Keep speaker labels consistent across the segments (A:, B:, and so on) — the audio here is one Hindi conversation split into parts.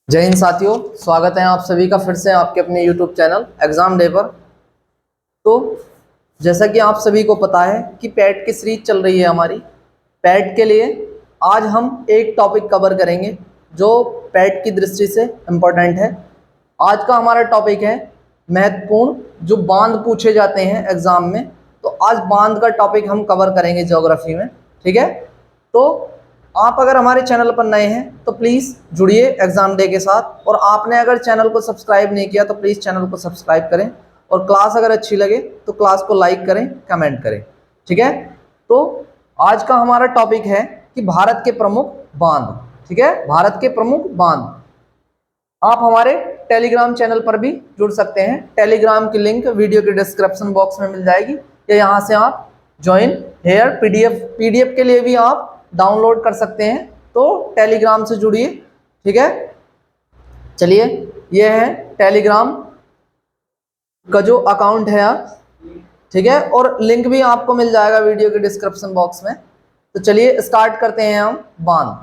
A: जय हिंद साथियों, स्वागत है आप सभी का फिर से आपके अपने YouTube चैनल एग्ज़ाम डे पर। तो जैसा कि आप सभी को पता है कि पैट की सीरीज चल रही है हमारी। पैट के लिए आज हम एक टॉपिक कवर करेंगे जो पैट की दृष्टि से इम्पोर्टेंट है। आज का हमारा टॉपिक है महत्वपूर्ण जो बांध पूछे जाते हैं एग्ज़ाम में। तो आज बांध का टॉपिक हम कवर करेंगे ज्योग्राफी में, ठीक है। तो आप अगर हमारे चैनल पर नए हैं तो प्लीज़ जुड़िए एग्ज़ाम डे के साथ, और आपने अगर चैनल को सब्सक्राइब नहीं किया तो प्लीज़ चैनल को सब्सक्राइब करें, और क्लास अगर अच्छी लगे तो क्लास को लाइक करें, कमेंट करें, ठीक है। तो आज का हमारा टॉपिक है कि भारत के प्रमुख बांध, ठीक है, भारत के प्रमुख बांध। आप हमारे टेलीग्राम चैनल पर भी जुड़ सकते हैं। टेलीग्राम की लिंक वीडियो के डिस्क्रिप्शन बॉक्स में मिल जाएगी, या यहाँ से आप ज्वाइन हेयर पीडीएफ के लिए भी आप डाउनलोड कर सकते हैं। तो टेलीग्राम से जुड़िए, ठीक है। चलिए, ये है टेलीग्राम का जो अकाउंट है आप, ठीक है, और लिंक भी आपको मिल जाएगा वीडियो के डिस्क्रिप्शन बॉक्स में। तो चलिए स्टार्ट करते हैं हम। बांध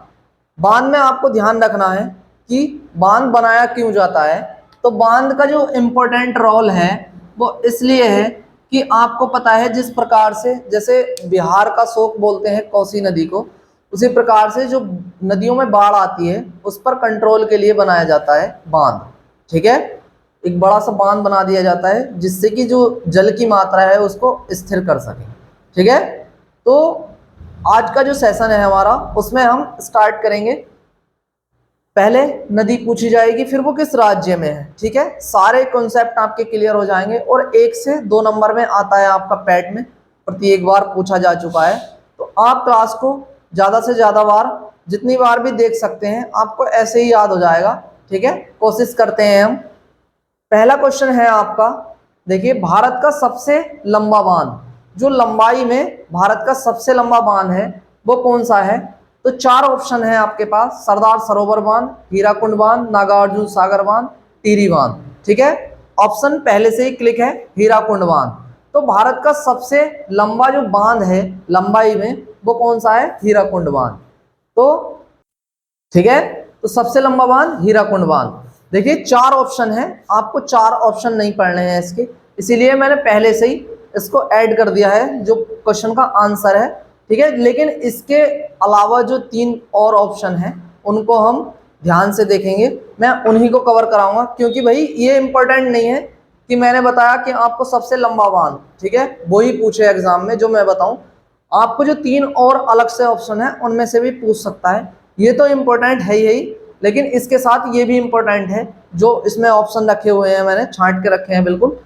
A: बांध में आपको ध्यान रखना है कि बांध बनाया क्यों जाता है। तो बांध का जो इम्पोर्टेंट रोल है वो इसलिए है कि आपको पता है जिस प्रकार से जैसे बिहार का शोक बोलते हैं कोसी नदी को, उसी प्रकार से जो नदियों में बाढ़ आती है उस पर कंट्रोल के लिए बनाया जाता है बांध, ठीक है। एक बड़ा सा बांध बना दिया जाता है जिससे कि जो जल की मात्रा है उसको स्थिर कर सके, ठीक है। तो आज का जो सेशन है हमारा उसमें हम स्टार्ट करेंगे। पहले नदी पूछी जाएगी, फिर वो किस राज्य में है, ठीक है। सारे कॉन्सेप्ट आपके क्लियर हो जाएंगे, और 1 से 2 नंबर में आता है आपका पैट में, प्रत्येक बार पूछा जा चुका है। तो आप क्लास को ज़्यादा से ज़्यादा बार, जितनी बार भी देख सकते हैं, आपको ऐसे ही याद हो जाएगा, ठीक है। कोशिश करते हैं हम। पहला क्वेश्चन है आपका, देखिए, भारत का सबसे लंबा बांध, जो लंबाई में भारत का सबसे लंबा बांध है वो कौन सा है। तो 4 ऑप्शन है आपके पास: सरदार सरोवर बांध, हीराकुंड बांध, नागार्जुन सागर बांध, टिहरी बांध, ठीक है। ऑप्शन पहले से ही क्लिक है, हीराकुंड बांध। तो भारत का सबसे लंबा जो बांध है लंबाई में वो कौन सा है, हीराकुंड बांध। तो ठीक है, तो सबसे लंबा बांध हीराकुंड बांध। देखिए 4 ऑप्शन है, आपको 4 ऑप्शन नहीं पढ़ने हैं इसके, इसीलिए मैंने पहले से ही इसको ऐड कर दिया है जो क्वेश्चन का आंसर है, ठीक है। लेकिन इसके अलावा जो 3 और ऑप्शन हैं उनको हम ध्यान से देखेंगे, मैं उन्हीं को कवर कराऊंगा, क्योंकि भाई ये इंपॉर्टेंट नहीं है कि मैंने बताया कि आपको सबसे लंबा बांध, ठीक है, वही पूछे एग्जाम में जो मैं बताऊं। आपको जो 3 और अलग से ऑप्शन है उनमें से भी पूछ सकता है। ये तो इम्पोर्टेंट है ही, लेकिन इसके साथ ये भी इम्पोर्टेंट है जो इसमें ऑप्शन रखे हुए हैं, मैंने छांट के रखे हैं बिल्कुल।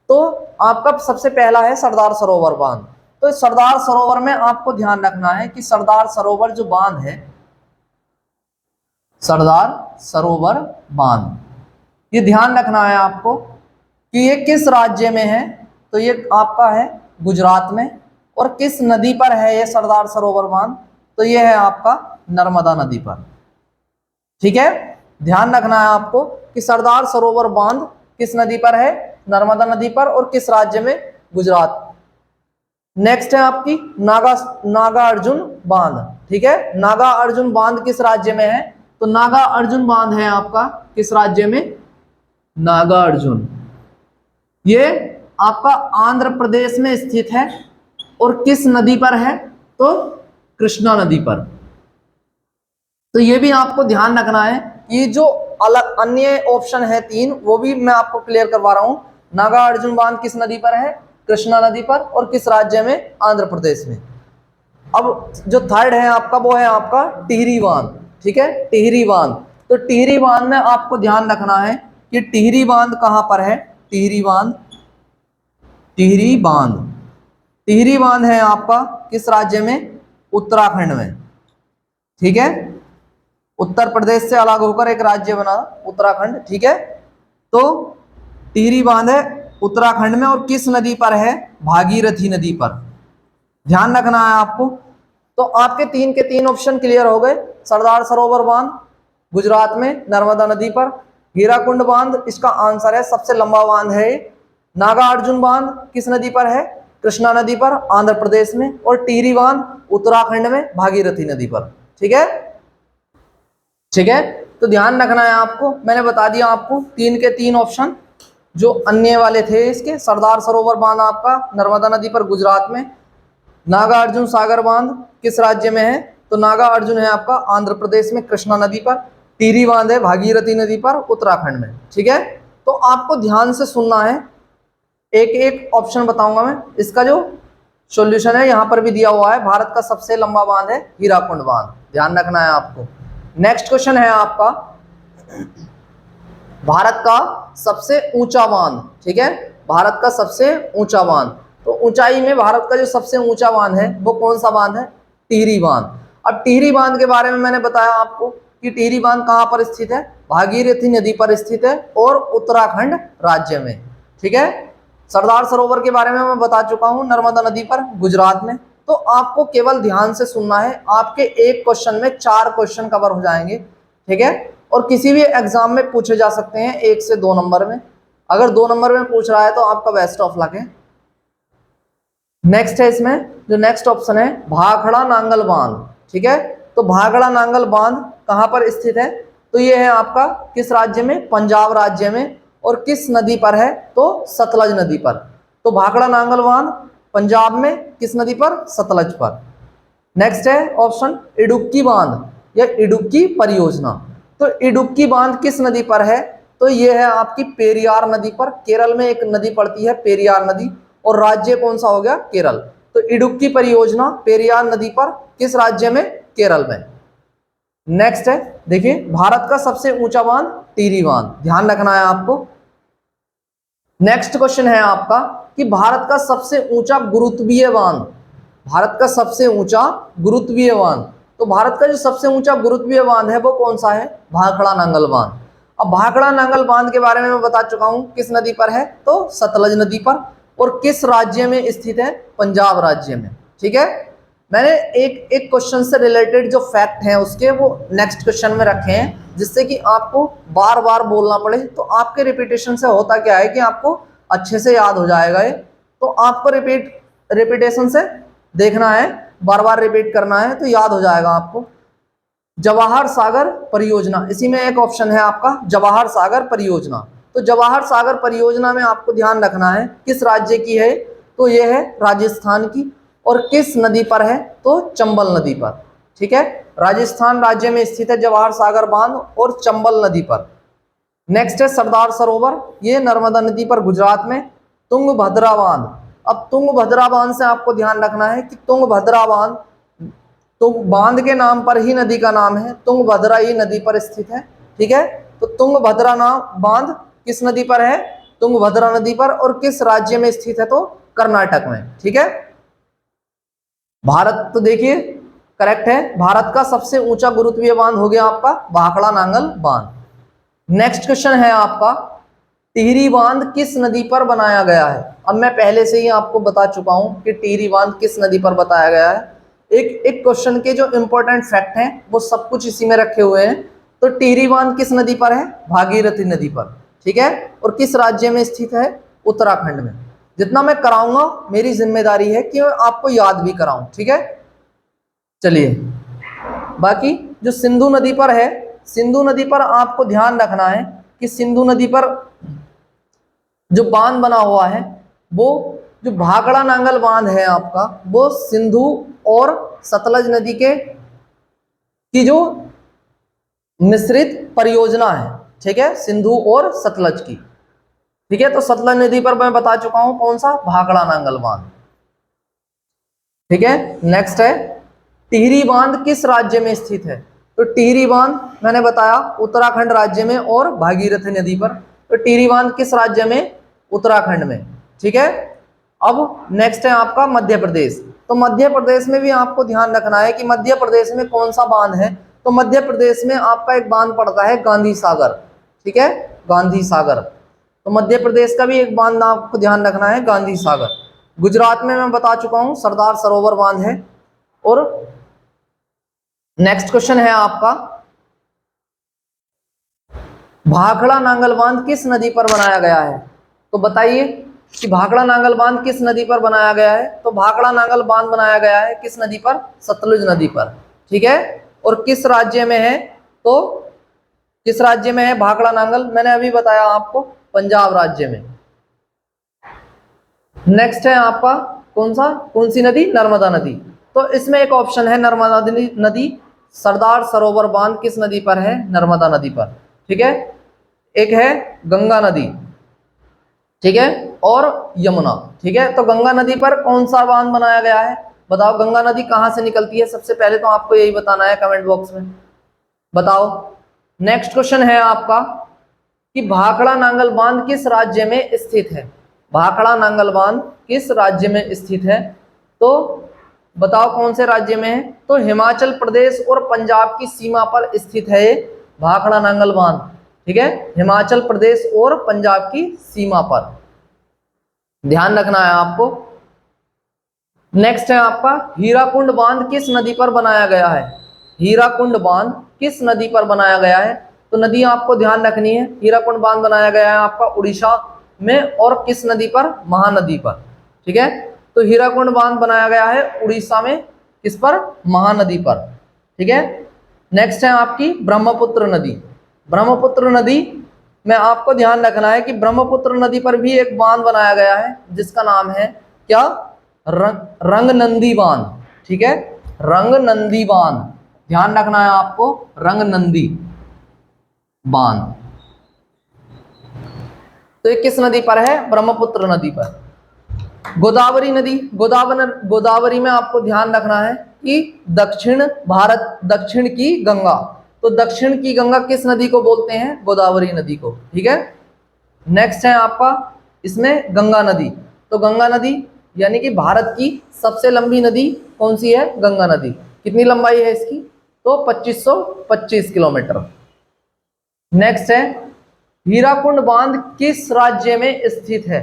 A: तो आपका सबसे पहला है सरदार सरोवर बांध। तो सरदार सरोवर में आपको ध्यान रखना है कि सरदार सरोवर जो बांध है, सरदार सरोवर बांध, ये ध्यान रखना है आपको कि ये किस राज्य में है। तो ये आपका है गुजरात में। और किस नदी पर है ये सरदार सरोवर बांध, तो ये है आपका नर्मदा नदी पर, ठीक है। ध्यान रखना है आपको कि सरदार सरोवर बांध किस नदी पर है, नर्मदा नदी पर, और किस राज्य में, गुजरात। नेक्स्ट है आपकी नागा अर्जुन बांध, ठीक है। नागा अर्जुन बांध किस राज्य में है, तो नागा अर्जुन बांध है आपका किस राज्य में, नागा अर्जुन, ये आपका आंध्र प्रदेश में स्थित है। और किस नदी पर है, तो कृष्णा नदी पर। तो ये भी आपको ध्यान रखना है। ये जो अलग अन्य ऑप्शन है 3 वो भी मैं आपको क्लियर करवा रहा हूं। नागा अर्जुन बांध किस नदी पर है, कृष्णा नदी पर, और किस राज्य में, आंध्र प्रदेश में। अब जो थर्ड है आपका वो है आपका टिहरी बांध, ठीक है, टिहरी बांध। तो टिहरी बांध में आपको ध्यान रखना है कि टिहरी बांध कहां पर है, टिहरी बांध, टिहरी बांध, टिहरी बांध है आपका किस राज्य में, उत्तराखंड में, ठीक है। उत्तर प्रदेश से अलग होकर एक राज्य बना उत्तराखंड, ठीक है। तो टिहरी बांध है उत्तराखंड में, और किस नदी पर है, भागीरथी नदी पर। ध्यान रखना है आपको। तो आपके 3 के 3 ऑप्शन क्लियर हो गए। सरदार सरोवर बांध गुजरात में नर्मदा नदी पर, हीराकुंड बांध इसका आंसर है, सबसे लंबा बांध है। नागा अर्जुन बांध किस नदी पर है, कृष्णा नदी पर, आंध्र प्रदेश में, और टिहरी बांध उत्तराखंड में, भागीरथी नदी पर, ठीक है, ठीक है। तो ध्यान रखना है आपको, मैंने बता दिया आपको 3 के 3 ऑप्शन जो अन्य वाले थे इसके। सरदार सरोवर बांध आपका नर्मदा नदी पर गुजरात में। नागार्जुन सागर बांध किस राज्य में है? तो नागार्जुन है आपका आंध्र प्रदेश में कृष्णा नदी पर। टिहरी बांध है भागीरथी नदी पर उत्तराखंड में। ठीक है, तो आपको ध्यान से सुनना है, एक एक ऑप्शन बताऊंगा मैं। इसका जो सॉल्यूशन है यहाँ पर भी दिया हुआ है। भारत का सबसे लंबा बांध है हीराकुंड बांध, ध्यान रखना है आपको। नेक्स्ट क्वेश्चन है आपका भारत का सबसे ऊंचा बांध। ठीक है, भारत का सबसे ऊंचा बांध, तो ऊंचाई में भारत का जो सबसे ऊंचा बांध है वो कौन सा बांध है? टिहरी बांध। अब टिहरी बांध के बारे में मैंने बताया आपको कि टिहरी बांध कहाँ पर स्थित है? भागीरथी नदी पर स्थित है और उत्तराखंड राज्य में। ठीक है, सरदार सरोवर के बारे में मैं बता चुका हूं, नर्मदा नदी पर गुजरात में। तो आपको केवल ध्यान से सुनना है, आपके एक क्वेश्चन में 4 क्वेश्चन कवर हो जाएंगे। ठीक है, और किसी भी एग्जाम में पूछे जा सकते हैं 1 से 2 नंबर में। अगर 2 नंबर में पूछ रहा है तो आपका बेस्ट ऑफ लक है। नेक्स्ट है इसमें जो नेक्स्ट ऑप्शन है भाखड़ा नांगल बांध। ठीक है, तो भाखड़ा नांगल बांध कहां पर स्थित है? तो ये है आपका किस राज्य में? पंजाब राज्य में। और किस नदी पर है? तो सतलज नदी पर। तो भाखड़ा नांगल बांध पंजाब में किस नदी पर? सतलज पर। नेक्स्ट है ऑप्शन इडुक्की बांध या इडुक्की परियोजना। तो इडुक्की बांध किस नदी पर है? तो ये है आपकी पेरियार नदी पर। केरल में एक नदी पड़ती है पेरियार नदी, और राज्य कौन सा हो गया? केरल। तो इडुक्की परियोजना पेरियार नदी पर किस राज्य में? केरल में। नेक्स्ट है देखिए भारत का सबसे ऊंचा बांध टिहरी बांध, ध्यान रखना है आपको। नेक्स्ट क्वेश्चन है आपका कि भारत का सबसे ऊंचा गुरुत्वीय बांध। भारत का सबसे ऊंचा गुरुत्वीय बांध, तो भारत का जो सबसे ऊंचा गुरुत्वीय बांध है वो कौन सा है? भाखड़ा नांगल बांध। अब भाखड़ा नांगल बांध के बारे में मैं बता चुका हूं, किस नदी पर है? तो सतलज नदी पर। और किस राज्य में स्थित है? पंजाब राज्य में। ठीक है, मैंने एक एक क्वेश्चन से रिलेटेड जो फैक्ट हैं उसके वो नेक्स्ट क्वेश्चन में रखे हैं, जिससे कि आपको बार बार बोलना पड़े। तो आपके रिपीटेशन से होता क्या है कि आपको अच्छे से याद हो जाएगा ये। तो आपको रिपीटेशन से देखना है, बार बार रिपीट करना है तो याद हो जाएगा आपको। जवाहर सागर परियोजना, इसी में एक ऑप्शन है आपका जवाहर सागर परियोजना। तो जवाहर सागर परियोजना में आपको ध्यान रखना है किस राज्य की है? तो यह है राजस्थान की। और किस नदी पर है? तो चंबल नदी पर। ठीक है, राजस्थान राज्य में स्थित है जवाहर सागर बांध और चंबल नदी पर। नेक्स्ट है सरदार सरोवर, ये नर्मदा नदी पर गुजरात में। तुंगभद्रा बांध, अब तुंगभद्रा बांध से आपको ध्यान रखना है कि तुंगभद्रा बांध, तो बांध के नाम पर ही नदी का नाम है, तुंगभद्रा ही नदी पर स्थित है। ठीक है, तो तुंगभद्रा नाम बांध किस नदी पर है? तुंगभद्रा नदी पर। और किस राज्य में स्थित है? तो कर्नाटक में। ठीक है, भारत, तो देखिए करेक्ट है, भारत का सबसे ऊंचा गुरुत्वीय बांध हो गया आपका भाखड़ा नांगल बांध। नेक्स्ट क्वेश्चन है आपका टिहरी बांध किस नदी पर बनाया गया है? अब मैं पहले से ही आपको बता चुका हूं कि टिहरी बांध किस नदी पर बताया गया है। एक एक क्वेश्चन के जो इंपॉर्टेंट फैक्ट हैं वो सब कुछ इसी में रखे हुए हैं। तो टिहरी बांध किस नदी पर है? भागीरथी नदी पर। ठीक है, और किस राज्य में स्थित है? उत्तराखंड में। जितना मैं कराऊंगा मेरी जिम्मेदारी है कि मैं आपको याद भी कराऊं। ठीक है, चलिए बाकी जो सिंधु नदी पर है, सिंधु नदी पर आपको ध्यान रखना है कि सिंधु नदी पर जो बांध बना हुआ है वो जो भाखड़ा नांगल बांध है आपका, वो सिंधु और सतलज नदी के की जो मिश्रित परियोजना है। ठीक है, सिंधु और सतलज की। ठीक है, तो सतलज नदी पर मैं बता चुका हूं कौन सा? भाखड़ा नांगल बांध। ठीक है, नेक्स्ट है टिहरी बांध किस राज्य में स्थित है? तो टिहरी बांध मैंने बताया उत्तराखंड राज्य में और भागीरथी नदी पर। तो टिहरी बांध किस राज्य में? उत्तराखंड में। ठीक है, अब नेक्स्ट है आपका मध्य प्रदेश। तो मध्य प्रदेश में भी आपको ध्यान रखना है कि मध्य प्रदेश में कौन सा बांध है? तो मध्य प्रदेश में आपका एक बांध पड़ता है गांधी सागर। ठीक है, गांधी सागर, तो मध्य प्रदेश का भी एक बांध आपको ध्यान रखना है, गांधी सागर। गुजरात में मैं बता चुका हूं सरदार सरोवर बांध है। और नेक्स्ट क्वेश्चन है आपका भाखड़ा नांगल बांध किस नदी पर बनाया गया है? तो बताइए कि भाखड़ा नांगल बांध किस नदी पर बनाया गया है? तो भाखड़ा नांगल बांध बनाया गया है किस नदी पर? सतलुज नदी पर। ठीक है, और किस राज्य में है? तो किस राज्य में है भाखड़ा नांगल? मैंने अभी बताया आपको, पंजाब राज्य में। नेक्स्ट है आपका कौन सी नदी? नर्मदा नदी। तो इसमें एक ऑप्शन है नर्मदा नदी। सरदार सरोवर बांध किस नदी पर है? नर्मदा नदी पर। ठीक है, एक है गंगा नदी, ठीक है, और यमुना। ठीक है, तो गंगा नदी पर कौन सा बांध बनाया गया है? बताओ, गंगा नदी कहां से निकलती है? सबसे पहले तो आपको यही बताना है कमेंट बॉक्स में, बताओ। नेक्स्ट क्वेश्चन है आपका कि भाखड़ा नांगल बांध किस राज्य में स्थित है? भाखड़ा नांगल बांध किस राज्य में स्थित है? तो बताओ कौन से राज्य में है? तो हिमाचल प्रदेश और पंजाब की सीमा पर स्थित है ये भाखड़ा नांगल बांध। ठीक है, हिमाचल प्रदेश और पंजाब की सीमा पर, ध्यान रखना है आपको। नेक्स्ट है आपका हीराकुंड बांध किस नदी पर बनाया गया है? हीराकुंड बांध किस नदी पर बनाया गया है? तो नदी आपको ध्यान रखनी है। हीराकुंड बांध बनाया गया है आपका उड़ीसा में, और किस नदी पर? महानदी पर। ठीक है, तो हीराकुंड बांध बनाया गया है उड़ीसा में, किस पर? महानदी पर। ठीक है, नेक्स्ट है आपकी ब्रह्मपुत्र नदी। ब्रह्मपुत्र नदी में आपको ध्यान रखना है कि ब्रह्मपुत्र नदी पर भी एक बांध बनाया गया है जिसका नाम है क्या? रंगनंदी बांध। ठीक है, रंगनंदी बांध, ध्यान रखना है आपको, रंगनंदी बांध। तो ये किस नदी पर है? ब्रह्मपुत्र नदी पर। गोदावरी नदी, गोदावरी में आपको ध्यान रखना है कि दक्षिण भारत, दक्षिण की गंगा। तो दक्षिण की गंगा किस नदी को बोलते हैं? गोदावरी नदी को। ठीक है, नेक्स्ट है आपका इसमें गंगा नदी। तो गंगा नदी यानी कि भारत की सबसे लंबी नदी कौन सी है? गंगा नदी। कितनी लंबाई है इसकी? तो 2525 किलोमीटर। नेक्स्ट है हीराकुंड बांध किस राज्य में स्थित है?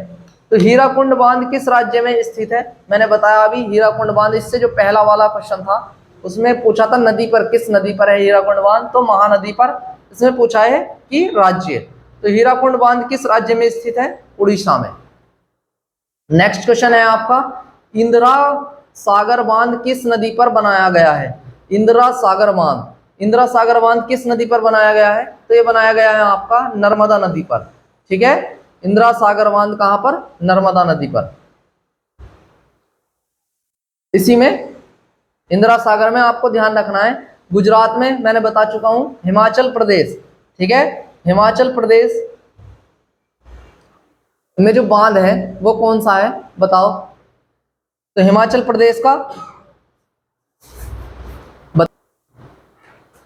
A: तो हीराकुंड बांध किस राज्य में स्थित है? मैंने बताया अभी, हीराकुंड बांध, इससे जो पहला वाला क्वेश्चन था उसमें पूछा था नदी पर, किस नदी पर है हीराकुंड बांध? तो महानदी पर। इसमें पूछा है कि राज्य, तो हीराकुंड बांध किस राज्य में स्थित है? उड़ीसा में। नेक्स्ट क्वेश्चन है आपका इंदिरा सागर बांध किस नदी पर बनाया गया है? इंदिरा सागर बांध, इंदिरा सागर बांध किस नदी पर बनाया गया है? तो ये बनाया गया है आपका नर्मदा नदी पर। ठीक है, इंदिरा सागर बांध कहां पर? नर्मदा नदी पर। इसी में इंदिरा सागर में आपको ध्यान रखना है, गुजरात में मैंने बता चुका हूं, हिमाचल प्रदेश। ठीक है, हिमाचल प्रदेश में जो बांध है वो कौन सा है? बताओ। तो हिमाचल प्रदेश का,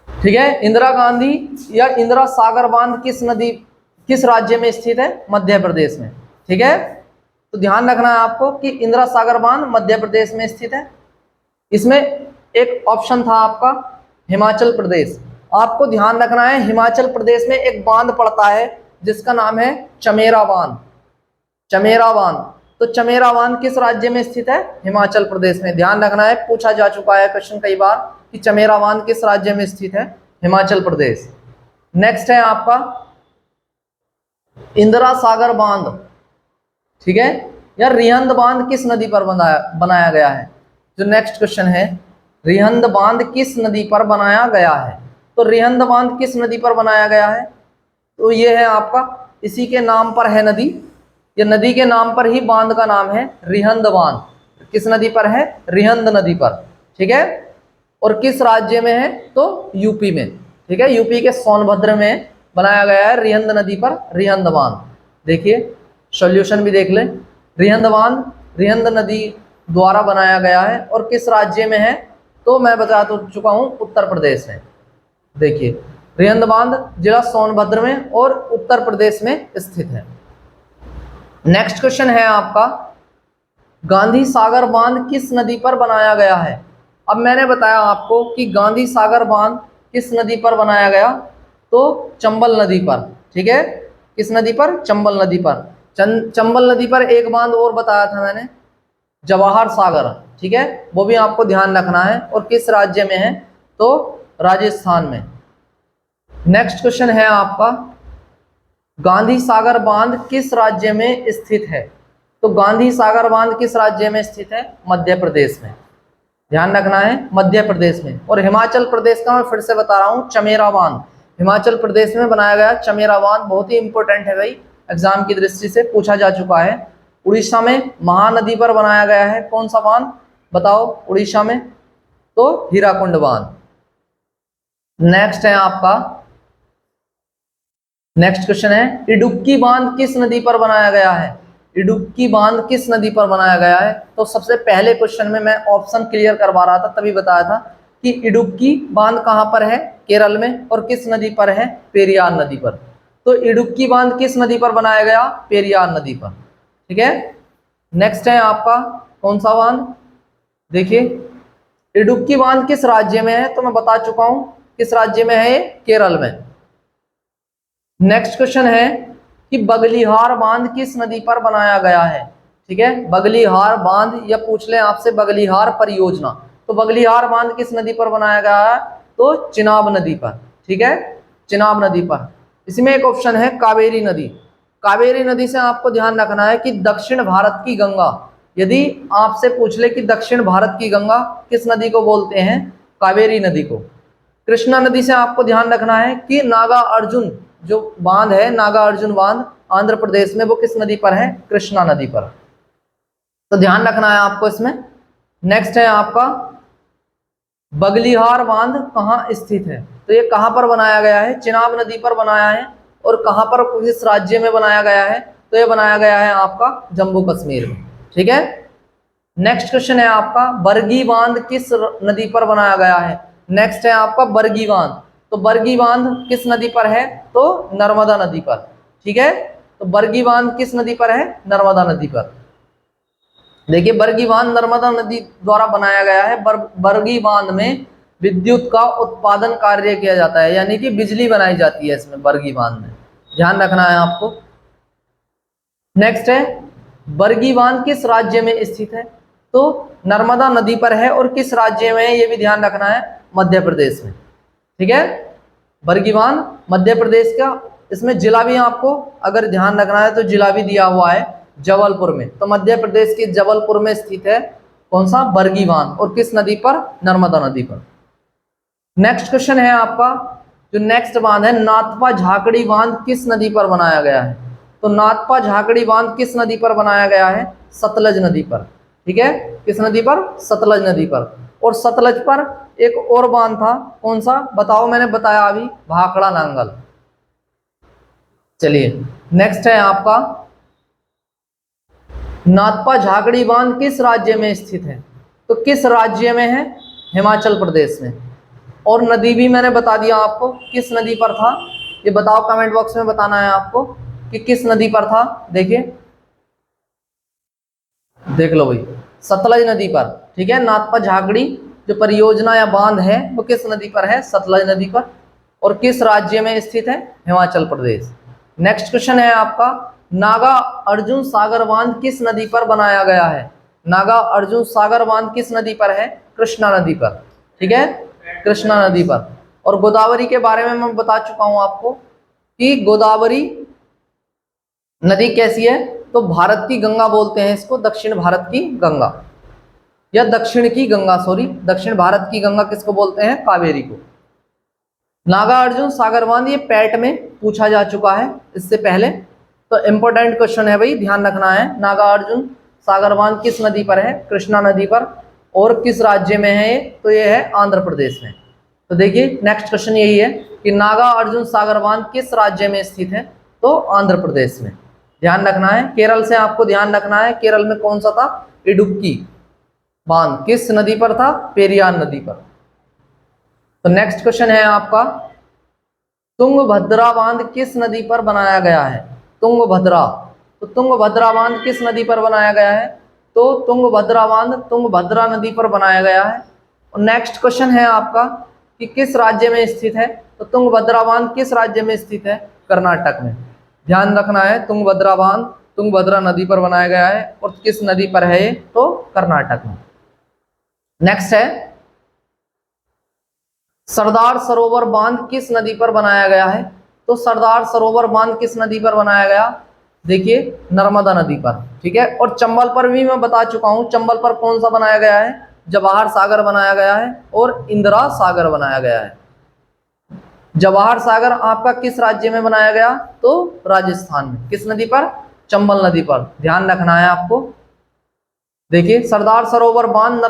A: ठीक है, इंदिरा गांधी या इंदिरा सागर बांध किस नदी, किस राज्य में स्थित है? मध्य प्रदेश में। ठीक है, तो ध्यान रखना है आपको कि इंदिरा सागर बांध मध्य प्रदेश में स्थित है। इसमें एक ऑप्शन था आपका हिमाचल प्रदेश। आपको ध्यान रखना है हिमाचल प्रदेश में एक बांध पड़ता है जिसका नाम है चमेरा बांध। चमेरा बांध, तो चमेरा बांध किस राज्य में स्थित है? हिमाचल प्रदेश में। ध्यान रखना है, पूछा जा चुका है क्वेश्चन कई बार कि चमेरा बांध किस राज्य में स्थित है? हिमाचल प्रदेश। नेक्स्ट है आपका इंदिरा सागर बांध, ठीक है, या रिहंद बांध किस नदी पर बनाया गया है? जो नेक्स्ट क्वेश्चन है, रिहंद बांध किस नदी पर बनाया गया है? तो रिहंद बांध किस नदी पर बनाया गया है? तो ये है आपका, इसी के नाम पर है नदी, या नदी के नाम पर ही बांध का नाम है रिहंद बांध। किस नदी पर है? रिहंद नदी पर। ठीक है, और किस राज्य में है? तो यूपी में। ठीक है, यूपी के सोनभद्र में बनाया गया है रिहंद नदी पर रिहंद बांध। देखिए सॉल्यूशन भी देख लें, रिहंद बांध रिहंद नदी द्वारा बनाया गया है, और किस राज्य में है? तो मैं बता तो चुका हूं, उत्तर प्रदेश में। देखिए रिहंद बांध जिला सोनभद्र में और उत्तर प्रदेश में स्थित है। नेक्स्ट क्वेश्चन है आपका गांधी सागर बांध किस नदी पर बनाया गया है? अब मैंने बताया आपको कि गांधी सागर बांध किस नदी पर बनाया गया? तो चंबल नदी पर। ठीक है, किस नदी पर? चंबल नदी पर। चंबल नदी पर एक बांध और बताया था मैंने, जवाहर सागर। ठीक है, वो भी आपको ध्यान रखना है, और किस राज्य में है? तो राजस्थान में। नेक्स्ट क्वेश्चन है आपका गांधी सागर बांध किस राज्य में स्थित है? तो गांधी सागर बांध किस राज्य में स्थित है? मध्य प्रदेश में। ध्यान रखना है, मध्य प्रदेश में। और हिमाचल प्रदेश का मैं फिर से बता रहा हूं, चमेरा बांध, हिमाचल प्रदेश में बनाया गया चमेरा बांध, बहुत ही इंपॉर्टेंट है भाई, एग्जाम की दृष्टि से पूछा जा चुका है। उड़ीसा में महानदी पर बनाया गया है कौन सा बांध, बताओ उड़ीसा में, तो हीराकुंड बांध। नेक्स्ट है आपका, नेक्स्ट क्वेश्चन है इडुक्की बांध किस नदी पर बनाया गया है, इडुक्की बांध किस नदी पर बनाया गया है। तो सबसे पहले क्वेश्चन में मैं ऑप्शन क्लियर करवा रहा था, तभी बताया था कि इडुक्की बांध कहां पर है, केरल में, और किस नदी पर है, पेरियार नदी पर। तो इडुक्की बांध किस नदी पर बनाया गया, पेरियार नदी पर, ठीक है। नेक्स्ट है आपका कौन सा बांध, देखिए इडुक्की बांध किस राज्य में है, तो मैं बता चुका हूं किस राज्य में है, केरल में। नेक्स्ट क्वेश्चन है कि बगलिहार बांध किस नदी पर बनाया गया है, ठीक है। बगलिहार बांध, या पूछ लें आपसे बगलिहार परियोजना, तो बगलिहार बांध किस नदी पर बनाया गया है, तो चिनाब नदी पर, ठीक है, चिनाब नदी पर। इसमें एक ऑप्शन है कावेरी नदी। कावेरी नदी से आपको ध्यान रखना है कि दक्षिण भारत की गंगा, यदि आपसे पूछ ले कि दक्षिण भारत की गंगा किस नदी को बोलते हैं, कावेरी नदी को। कृष्णा नदी से आपको ध्यान रखना है कि नागा अर्जुन जो बांध है, नागा अर्जुन बांध आंध्र प्रदेश में, वो किस नदी पर है, कृष्णा नदी पर, तो ध्यान रखना है आपको इसमें। नेक्स्ट है आपका बगलिहार बांध कहाँ स्थित है, तो ये कहां पर बनाया गया है, चिनाब नदी पर बनाया है, और कहां पर, किस राज्य में बनाया गया है, तो ये बनाया गया है आपका जम्मू कश्मीर में, ठीक है। नेक्स्ट क्वेश्चन है आपका बरगी बांध किस नदी पर बनाया गया है। नेक्स्ट है आपका बरगी बांध, तो बरगी बांध किस नदी पर है, तो नर्मदा नदी पर, ठीक है। तो बरगी बांध किस नदी पर है, नर्मदा नदी पर। देखिए बरगी बांध नर्मदा नदी द्वारा बनाया गया है। बरगी बांध में विद्युत का उत्पादन कार्य किया जाता है, यानी कि बिजली बनाई जाती है इसमें, बरगी बांध में, ध्यान रखना है आपको। नेक्स्ट है बरगी बांध किस राज्य में स्थित है, तो नर्मदा नदी पर है, और किस राज्य में है ये भी ध्यान रखना है, मध्य प्रदेश में, ठीक है। बरगी बांध मध्य प्रदेश का, इसमें जिला भी आपको अगर ध्यान रखना है तो जिला भी दिया हुआ है जबलपुर में, तो मध्य प्रदेश के जबलपुर में स्थित है कौन सा, बरगी बांध, और किस नदी पर, नर्मदा नदी पर। नेक्स्ट क्वेश्चन है आपका, जो नेक्स्ट बांध है नाथपा झाकड़ी बांध किस नदी पर बनाया गया है, तो नाथपा झाकड़ी बांध किस नदी पर बनाया गया है, सतलज नदी पर, ठीक है, किस नदी पर, सतलज नदी पर। और सतलज पर एक और बांध था कौन सा, बताओ, मैंने बताया अभी, भाखड़ा नांगल। चलिए नेक्स्ट है आपका नाथपा झाकड़ी बांध किस राज्य में स्थित है, तो किस राज्य में है, हिमाचल प्रदेश में। और नदी भी मैंने बता दिया आपको किस नदी पर था, ये बताओ कमेंट बॉक्स में बताना है आपको कि किस नदी पर था। देखिए देख लो भाई, सतलज नदी पर, ठीक है। नाथपा झाकड़ी जो परियोजना या बांध है वो किस नदी पर है, सतलज नदी पर, और किस राज्य में स्थित है, हिमाचल प्रदेश। नेक्स्ट क्वेश्चन है आपका नागा अर्जुन सागर बांध किस नदी पर बनाया गया है, नागा अर्जुन सागर बांध किस नदी पर है, कृष्णा नदी पर, ठीक है, कृष्णा नदी पर। और गोदावरी के बारे में मैं बता चुका हूं आपको कि गोदावरी नदी कैसी है, तो भारत की गंगा बोलते हैं इसको, दक्षिण भारत की गंगा, या दक्षिण की गंगा, सॉरी, दक्षिण भारत की गंगा किसको बोलते हैं, कावेरी को। नागा अर्जुन सागर बांध ये पैट में पूछा जा चुका है इससे पहले, तो इंपॉर्टेंट क्वेश्चन है भाई, ध्यान रखना है। नागा अर्जुन सागर बांध किस नदी पर है, कृष्णा नदी पर, और किस राज्य में है ये, तो ये है आंध्र प्रदेश में। तो देखिए नेक्स्ट क्वेश्चन यही है कि नागा अर्जुन सागर बांध किस राज्य में स्थित है, तो आंध्र प्रदेश में, ध्यान रखना है। केरल से आपको ध्यान रखना है, केरल में कौन सा था, इडुक्की बांध किस नदी पर था, पेरियार नदी पर। तो नेक्स्ट क्वेश्चन है आपका तुंगभद्रा बांध किस नदी पर बनाया गया है, तुंगभद्रा, तो तुंगभद्रा बांध किस नदी पर बनाया गया है, तो तुंगभद्रा बांध तुंगभद्रा नदी पर बनाया गया है। और नेक्स्ट क्वेश्चन है आपका कि किस राज्य में स्थित है, तो तुंगभद्रा बांध किस राज्य में स्थित है, कर्नाटक में, ध्यान रखना है। तुंगभद्रा बांध तुंगभद्रा नदी पर बनाया गया है, और किस नदी पर है, तो कर्नाटक में। नेक्स्ट है सरदार सरोवर बांध किस नदी पर बनाया गया है, तो सरदार सरोवर बांध किस नदी पर बनाया गया, देखिए नर्मदा नदी पर, ठीक है। और चंबल पर भी मैं बता चुका हूं, चंबल पर कौन सा बनाया गया है, जवाहर सागर बनाया गया है, और इंदिरा सागर बनाया गया है। जवाहर सागर आपका किस राज्य में बनाया गया? तो राजस्थान में। किस नदी पर? चंबल नदी पर। ध्यान रखना है आपको। देखिए, सरदार सरोवर बांध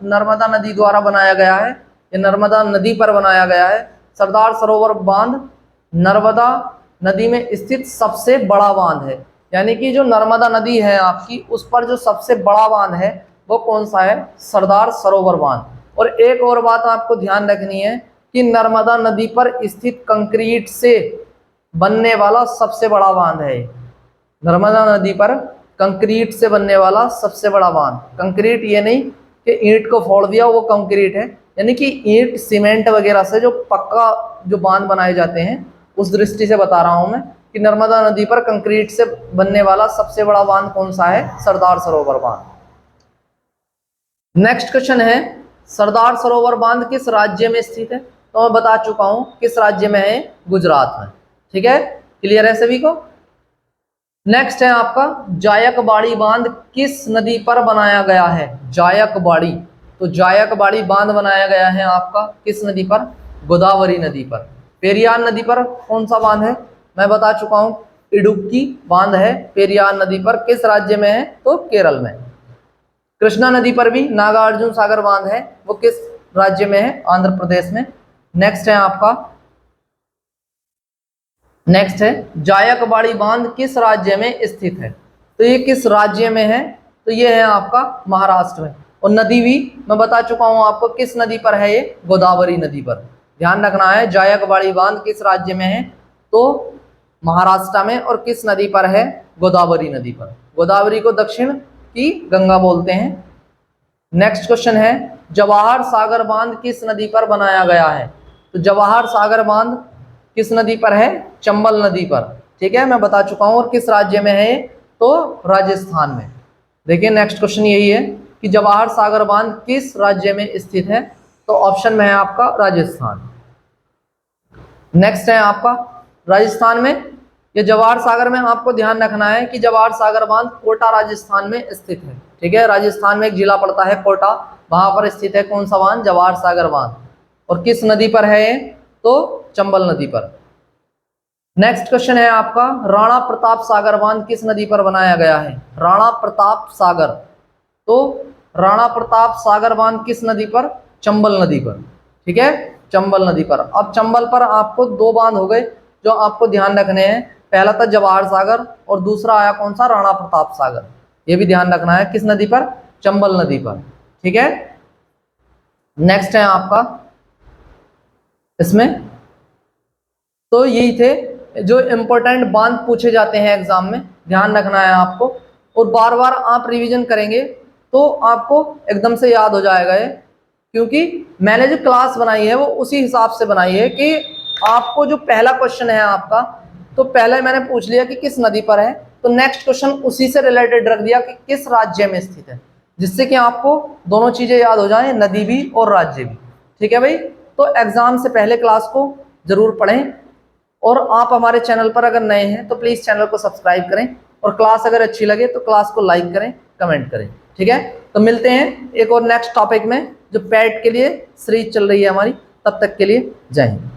A: नर्मदा नदी द्वारा बनाया गया है। ये नर्मदा नदी पर बनाया गया है। सरदार सरोवर बांध नर्मदा नदी में स्थित सबसे बड़ा बांध है। यानी कि जो नर्मदा नदी है आपकी, उस पर जो सबसे बड़ा बांध है वो कौन सा है? सरदार सरोवर बांध। और एक और बात आपको ध्यान रखनी है कि नर्मदा नदी पर स्थित कंक्रीट से बनने वाला सबसे बड़ा बांध है। नर्मदा नदी पर कंक्रीट से बनने वाला सबसे बड़ा बांध। कंक्रीट ये नहीं कि ईंट को फोड़ दिया वो कंक्रीट है, यानी कि ईंट सीमेंट वगैरह से जो पक्का जो बांध बनाए जाते हैं, उस दृष्टि से बता रहा हूं मैं कि नर्मदा नदी पर कंक्रीट से बनने वाला सबसे बड़ा बांध कौन सा है? सरदार सरोवर बांध। नेक्स्ट क्वेश्चन है, सरदार सरोवर बांध किस राज्य में स्थित है? तो मैं बता चुका हूं किस राज्य में है? गुजरात में। ठीक है, क्लियर है सभी को? नेक्स्ट है आपका, जायकबाड़ी बांध किस नदी पर बनाया गया है? जायकबाड़ी, तो जायकबाड़ी बांध बनाया गया है आपका किस नदी पर? गोदावरी नदी पर। पेरियार नदी पर कौन सा बांध है? मैं बता चुका हूं, इडुक्की बांध है पेरियार नदी पर। किस राज्य में है? तो केरल में। कृष्णा नदी पर भी नागार्जुन सागर बांध है, वो किस राज्य में है? आंध्र प्रदेश में। नेक्स्ट है आपका, नेक्स्ट है, जायकबाड़ी बांध किस राज्य में स्थित है? तो ये किस राज्य में है? तो ये है आपका महाराष्ट्र में। और नदी भी मैं बता चुका हूं आपको किस नदी पर है? ये गोदावरी नदी पर। ध्यान रखना है, जायकबाड़ी बांध किस राज्य में है? तो महाराष्ट्र में। और किस नदी पर है? गोदावरी नदी पर। गोदावरी को दक्षिण की गंगा बोलते हैं। नेक्स्ट क्वेश्चन है, जवाहर सागर बांध किस नदी पर बनाया गया है? तो जवाहर सागर बांध किस नदी पर है? चंबल नदी पर। ठीक है, मैं बता चुका हूं। और किस राज्य में है? तो राजस्थान में। देखिए, नेक्स्ट क्वेश्चन यही है कि जवाहर सागर बांध किस राज्य में स्थित है? तो ऑप्शन में है आपका राजस्थान। नेक्स्ट है आपका, राजस्थान में ये जवाहर सागर में आपको ध्यान रखना है कि जवाहर सागर बांध कोटा राजस्थान में स्थित है। ठीक है, राजस्थान में एक जिला पड़ता है कोटा, वहां पर स्थित है कौन सा बांध? जवाहर सागर बांध। और किस नदी पर है ये? तो चंबल नदी पर। नेक्स्ट क्वेश्चन है आपका, राणा प्रताप सागर बांध किस नदी पर बनाया गया है? राणा प्रताप सागर, तो राणा प्रताप सागर बांध किस नदी पर? चंबल नदी पर। ठीक है, चंबल नदी पर। अब चंबल पर आपको दो बांध हो गए जो आपको ध्यान रखने हैं। पहला था जवाहर सागर और दूसरा आया कौन सा? राणा प्रताप सागर। ये भी ध्यान रखना है, किस नदी पर? चंबल नदी पर। ठीक है, नेक्स्ट है आपका इसमें, तो यही थे जो इंपॉर्टेंट बांध पूछे जाते हैं एग्जाम में, ध्यान रखना है आपको। और बार बार आप रिवीजन करेंगे तो आपको एकदम से याद हो जाएगा ये, क्योंकि मैंने जो क्लास बनाई है वो उसी हिसाब से बनाई है कि आपको जो पहला क्वेश्चन है आपका, तो पहले मैंने पूछ लिया कि किस नदी पर है, तो नेक्स्ट क्वेश्चन उसी से रिलेटेड रख दिया कि किस राज्य में स्थित है, जिससे कि आपको दोनों चीजें याद हो जाएं, नदी भी और राज्य भी। ठीक है भाई, तो एग्जाम से पहले क्लास को जरूर पढ़ें। और आप हमारे चैनल पर अगर नए हैं तो प्लीज़ चैनल को सब्सक्राइब करें, और क्लास अगर अच्छी लगे तो क्लास को लाइक करें, कमेंट करें। ठीक है, तो मिलते हैं एक और नेक्स्ट टॉपिक में जो पैट के लिए सीरीज चल रही है हमारी। तब तक के लिए जय हिंद।